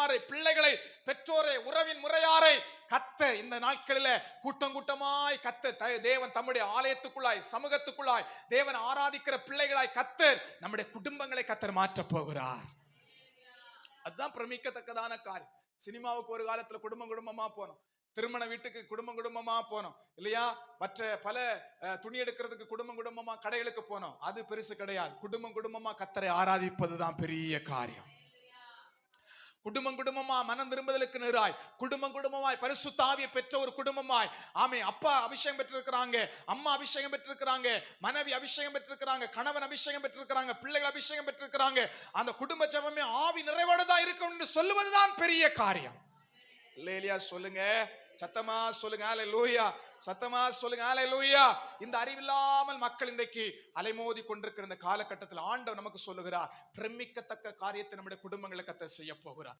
தாய்மாரை, பிள்ளைகளை, பெற்றோரை, உறவின் முறையாரை கர்த்தர் இந்த நாட்களில கூட்டம் கூட்டமாய் கர்த்தர் தேவன் தம்முடைய ஆலயத்துக்குள்ளாய், சமூகத்துக்குள்ளாய் தேவன் ஆராதிக்கிற பிள்ளைகளாய் கர்த்தர் நம்முடைய குடும்பங்களை கர்த்தர் மாற்ற போகிறார். அதுதான் பிரமிக்கத்தக்கதான காரியம். சினிமாவுக்கு ஒரு காலத்துல குடும்பம் குடும்பமா போனோம், திருமண வீட்டுக்கு குடும்பம் குடும்பமா போனோம் இல்லையா? மற்ற பல துணி எடுக்கிறதுக்கு குடும்பம் குடும்பமா கடைகளுக்கு போனோம். அது பெருசு கிடையாது. குடும்பம் குடும்பமா கர்த்தரை ஆராதிப்பதுதான் பெரிய காரியம். குடும்பம் குடும்பமா மனம் திரும்புதலுக்கு நேராய், குடும்பம் குடும்பமாய் பரிசுத்த ஆவியை பெற்ற ஒரு குடும்பமாய், ஆமே, அப்பா அபிஷேகம் பெற்றிருக்கிறாங்க, அம்மா அபிஷேகம் பெற்றிருக்கிறாங்க, மனைவி அபிஷேகம் பெற்றிருக்கிறாங்க, கணவன் அபிஷேகம் பெற்றிருக்கிறாங்க, பிள்ளைகள் அபிஷேகம் பெற்றிருக்கிறாங்க. அந்த குடும்ப ஜெபமே ஆவி நிறைவோடதான் இருக்கும்னு சொல்லுவதுதான் பெரிய காரியம். இல்லையா? சொல்லுங்க, சத்தமா சொல்லுங்க ஹல்லேலூயா, சத்தமா சொல்லுங்க ஹல்லேலூயா. இந்த அறிவில்லாமல் மக்கள் இன்றைக்கு அலைமோதி கொண்டிருக்கிற இந்த காலகட்டத்தில் ஆண்டவர் நமக்கு சொல்லுகிறார், பிரமிக்கத்தக்க காரியத்தை நம்முடைய குடும்பங்களை கர்த்தர் செய்ய போகிறார்.